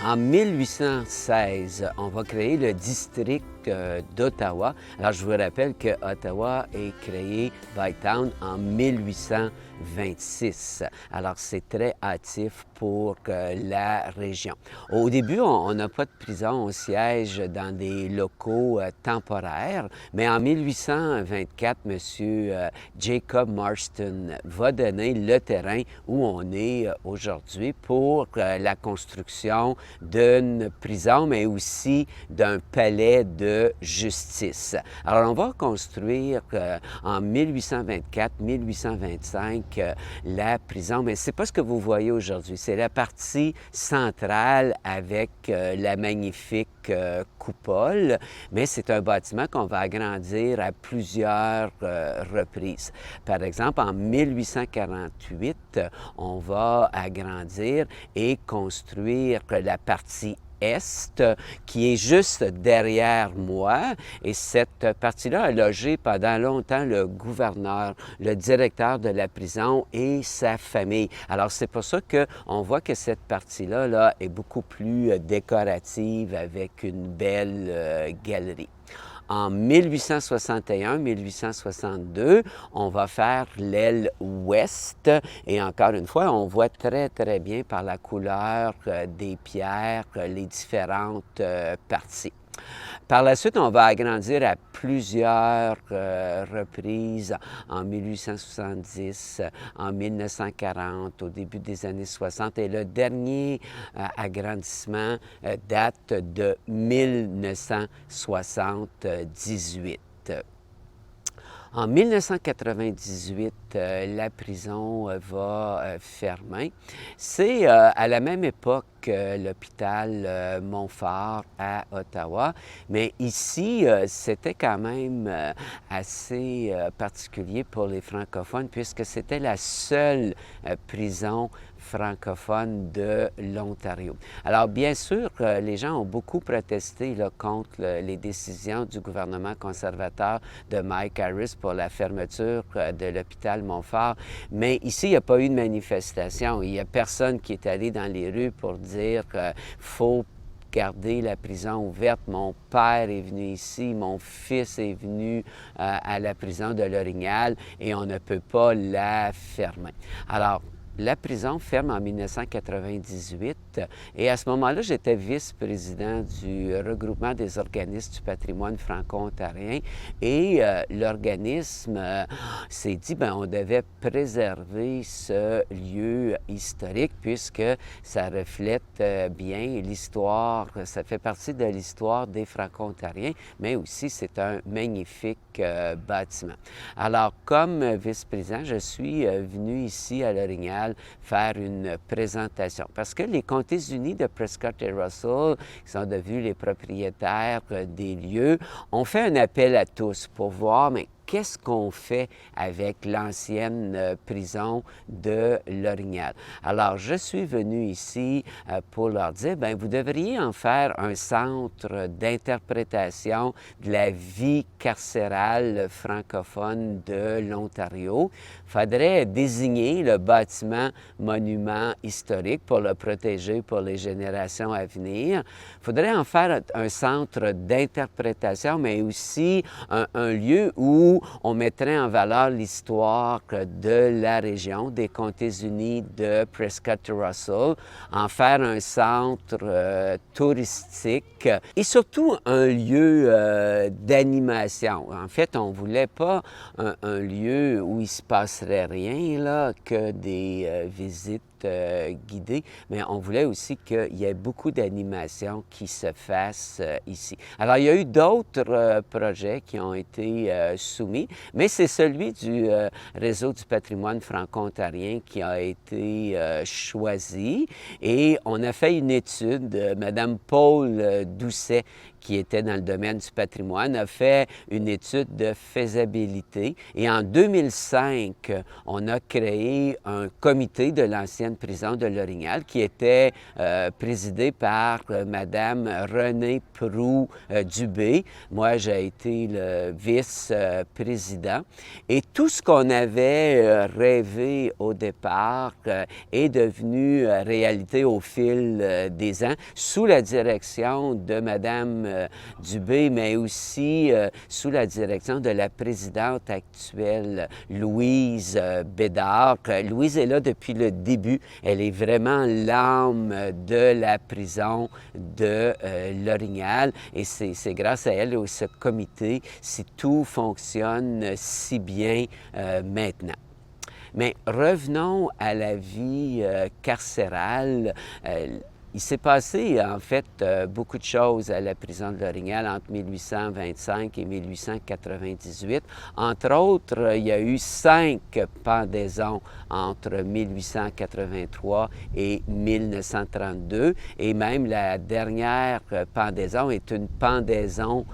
En 1816, on va créer le district d'Ottawa. Alors, je vous rappelle que Ottawa est créé, Bytown, en 1826. Alors, c'est très hâtif pour la région. Au début, on n'a pas de prison, on siège dans des locaux temporaires, mais en 1824, M. Jacob Marston va donner le terrain où on est aujourd'hui pour la construction d'une prison, mais aussi d'un palais de justice. Alors, on va construire en 1824-1825 la prison, mais c'est pas ce que vous voyez aujourd'hui. C'est la partie centrale avec la magnifique coupole, mais c'est un bâtiment qu'on va agrandir à plusieurs reprises. Par exemple, en 1848, on va agrandir et construire la partie Est, qui est juste derrière moi. Et cette partie-là a logé pendant longtemps le gouverneur, le directeur de la prison et sa famille. Alors, c'est pour ça qu'on voit que cette partie-là est beaucoup plus décorative avec une belle galerie. En 1861-1862, on va faire l'aile ouest et encore une fois, on voit très, très bien par la couleur des pierres les différentes parties. Par la suite, on va agrandir à plusieurs reprises en 1870, en 1940, au début des années 60 et le dernier agrandissement date de 1978. En 1998, la prison va fermer. C'est à la même époque que l'hôpital Montfort à Ottawa, mais ici, c'était quand même assez particulier pour les francophones puisque c'était la seule prison francophone de l'Ontario. Alors, bien sûr, les gens ont beaucoup protesté là, contre les décisions du gouvernement conservateur de Mike Harris pour la fermeture de l'hôpital Montfort, mais ici, il n'y a pas eu de manifestation. Il n'y a personne qui est allé dans les rues pour dire qu'il faut garder la prison ouverte. Mon père est venu ici, mon fils est venu à la prison de l'Orignal et on ne peut pas la fermer. Alors, la prison ferme en 1998 et à ce moment-là, j'étais vice-président du regroupement des organismes du patrimoine franco-ontarien et l'organisme s'est dit on devait préserver ce lieu historique puisque ça reflète bien l'histoire, ça fait partie de l'histoire des franco-ontariens, mais aussi c'est un magnifique bâtiment. Alors, comme vice-président, je suis venu ici à l'Orignal faire une présentation. Parce que les comtés unis de Prescott et Russell, qui sont devenus les propriétaires des lieux, ont fait un appel à tous pour voir, qu'est-ce qu'on fait avec l'ancienne prison de l'Orignal? Alors, je suis venu ici pour leur dire, vous devriez en faire un centre d'interprétation de la vie carcérale francophone de l'Ontario. Il faudrait désigner le bâtiment monument historique pour le protéger pour les générations à venir. Il faudrait en faire un centre d'interprétation, mais aussi un lieu où on mettrait en valeur l'histoire de la région, des comtés unis de Prescott et Russell, en faire un centre touristique et surtout un lieu d'animation. En fait, on ne voulait pas un lieu où il ne se passerait rien, là, que des visites guidées, mais on voulait aussi qu'il y ait beaucoup d'animations qui se fassent ici. Alors, il y a eu d'autres projets qui ont été soumis, mais c'est celui du Réseau du patrimoine franco-ontarien qui a été choisi et on a fait une étude, Mme Paul Doucet, qui était dans le domaine du patrimoine, a fait une étude de faisabilité. Et en 2005, on a créé un comité de l'ancienne prison de l'Orignal qui était présidé par Mme Renée Proulx-Dubé. Moi, j'ai été le vice-président. Et tout ce qu'on avait rêvé au départ est devenu réalité au fil des ans, sous la direction de Mme Dubé, mais aussi sous la direction de la présidente actuelle, Louise Bédard. Louise est là depuis le début. Elle est vraiment l'âme de la prison de l'Orignal et c'est grâce à elle et à ce comité si tout fonctionne si bien maintenant. Mais revenons à la vie carcérale. Il s'est passé, en fait, beaucoup de choses à la prison de l'Orignal entre 1825 et 1898. Entre autres, il y a eu 5 pendaisons entre 1883 et 1932. Et même la dernière pendaison est une pendaison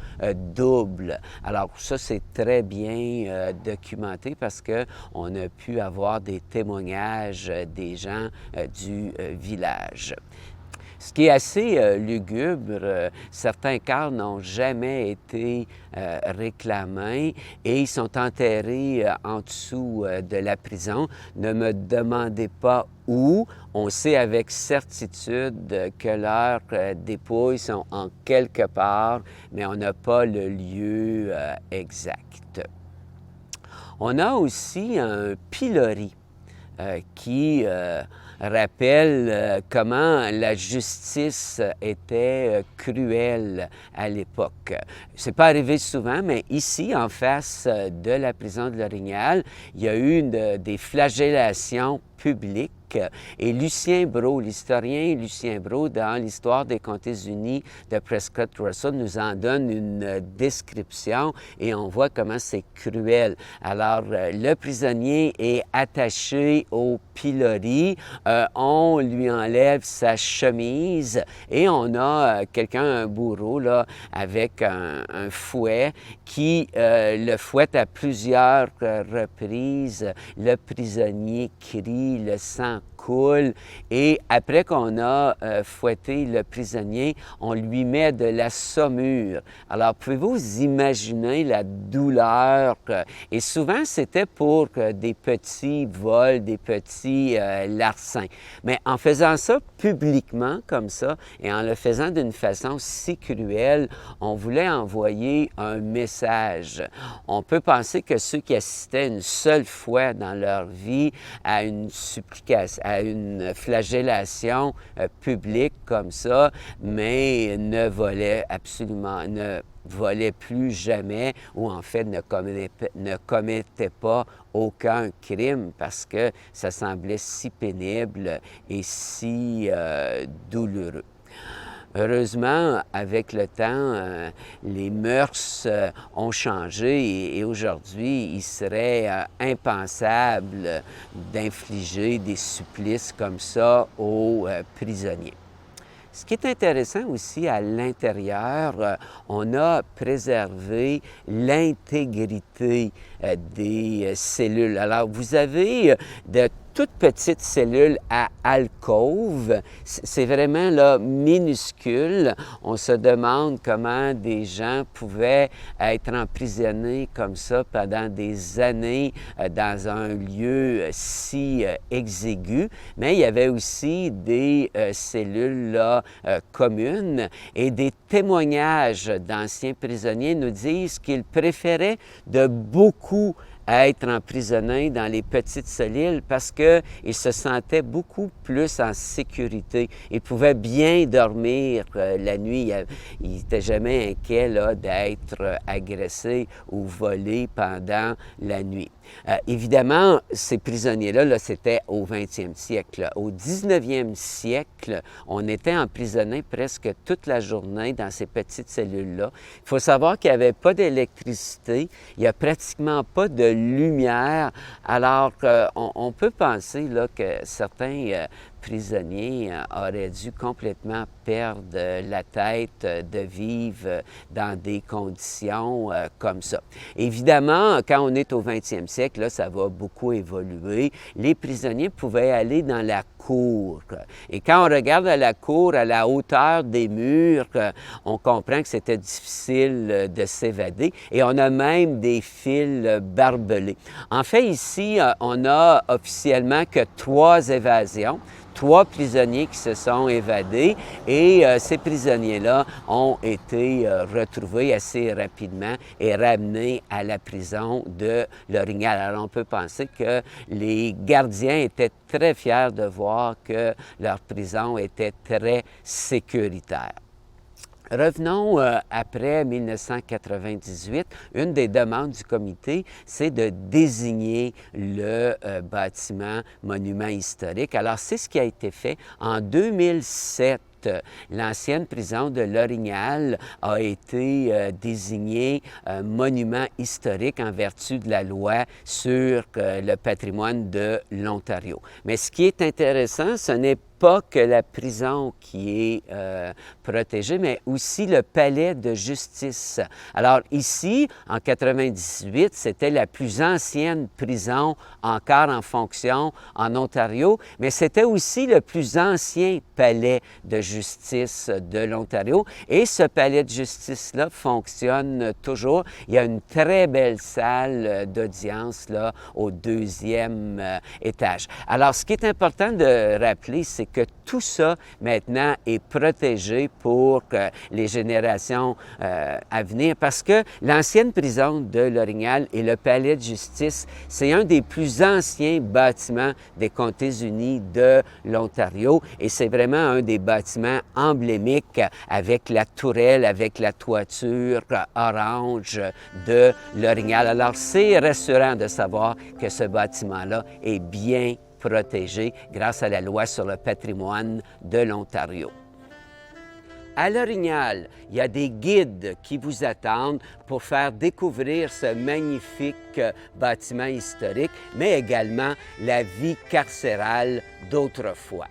double. Alors, ça, c'est très bien documenté parce qu'on a pu avoir des témoignages des gens du village. Ce qui est assez lugubre, certains corps n'ont jamais été réclamés et ils sont enterrés en dessous de la prison. Ne me demandez pas où. On sait avec certitude que leurs dépouilles sont en quelque part, mais on n'a pas le lieu exact. On a aussi un pilori qui rappelle comment la justice était cruelle à l'époque. C'est pas arrivé souvent, mais ici, en face de la prison de l'Orignal, il y a eu des flagellations publiques. Et Lucien Brault, l'historien Lucien Brault, dans l'Histoire des Comtés unis de Prescott Russell, nous en donne une description et on voit comment c'est cruel. Alors, le prisonnier est attaché au pilori, on lui enlève sa chemise et on a quelqu'un, un bourreau, là, avec un fouet qui le fouette à plusieurs reprises. Le prisonnier crie, le sang coule et après qu'on a fouetté le prisonnier, on lui met de la saumure. Alors, pouvez-vous imaginer la douleur? Et souvent, c'était pour des petits vols, des petits larcins. Mais en faisant ça publiquement comme ça et en le faisant d'une façon si cruelle, on voulait envoyer un message. On peut penser que ceux qui assistaient une seule fois dans leur vie à une supplication, à une flagellation publique comme ça, mais ne volaient absolument, ne volaient plus jamais ou en fait ne commettaient pas aucun crime parce que ça semblait si pénible et si douloureux. Heureusement, avec le temps, les mœurs ont changé et aujourd'hui, il serait impensable d'infliger des supplices comme ça aux prisonniers. Ce qui est intéressant aussi à l'intérieur, on a préservé l'intégrité des cellules. Alors, vous avez de toutes petites cellules à alcôve. C'est vraiment là minuscule. On se demande comment des gens pouvaient être emprisonnés comme ça pendant des années dans un lieu si exigu. Mais il y avait aussi des cellules là, communes et des témoignages d'anciens prisonniers nous disent qu'ils préféraient de beaucoup être emprisonnés dans les petites cellules parce qu'ils se sentaient beaucoup plus en sécurité. Ils pouvaient bien dormir la nuit. Ils n'étaient jamais inquiets d'être agressés ou volés pendant la nuit. Évidemment, ces prisonniers-là, c'était au 20e siècle. Au 19e siècle, on était emprisonnés presque toute la journée dans ces petites cellules-là. Il faut savoir qu'il n'y avait pas d'électricité, il n'y a pratiquement pas de lumière, alors on peut penser là, que certains prisonniers auraient dû complètement perdre la tête de vivre dans des conditions comme ça. Évidemment, quand on est au 20e siècle, là, ça va beaucoup évoluer. Les prisonniers pouvaient aller dans la cour. Et quand on regarde à la cour, à la hauteur des murs, on comprend que c'était difficile de s'évader. Et on a même des fils barbelés. En fait, ici, on a officiellement que 3 évasions. 3 prisonniers qui se sont évadés et ces prisonniers-là ont été retrouvés assez rapidement et ramenés à la prison de l'Orignal. Alors on peut penser que les gardiens étaient très fiers de voir que leur prison était très sécuritaire. Revenons après 1998. Une des demandes du comité, c'est de désigner le bâtiment monument historique. Alors, c'est ce qui a été fait en 2007. L'ancienne prison de l'Orignal a été désignée monument historique en vertu de la loi sur le patrimoine de l'Ontario. Mais ce qui est intéressant, ce n'est pas que la prison qui est protégée, mais aussi le palais de justice. Alors ici, en 98, c'était la plus ancienne prison encore en fonction en Ontario, mais c'était aussi le plus ancien palais de justice de l'Ontario. Et ce palais de justice-là fonctionne toujours. Il y a une très belle salle d'audience là au 2e étage. Alors, ce qui est important de rappeler, c'est que tout ça, maintenant, est protégé pour les générations à venir parce que l'ancienne prison de l'Orignal et le palais de justice, c'est un des plus anciens bâtiments des Comtés-Unis de l'Ontario et c'est vraiment un des bâtiments emblémiques avec la tourelle, avec la toiture orange de l'Orignal. Alors, c'est rassurant de savoir que ce bâtiment-là est bien protégé grâce à la loi sur le patrimoine de l'Ontario. À l'Orignal, il y a des guides qui vous attendent pour faire découvrir ce magnifique bâtiment historique, mais également la vie carcérale d'autrefois.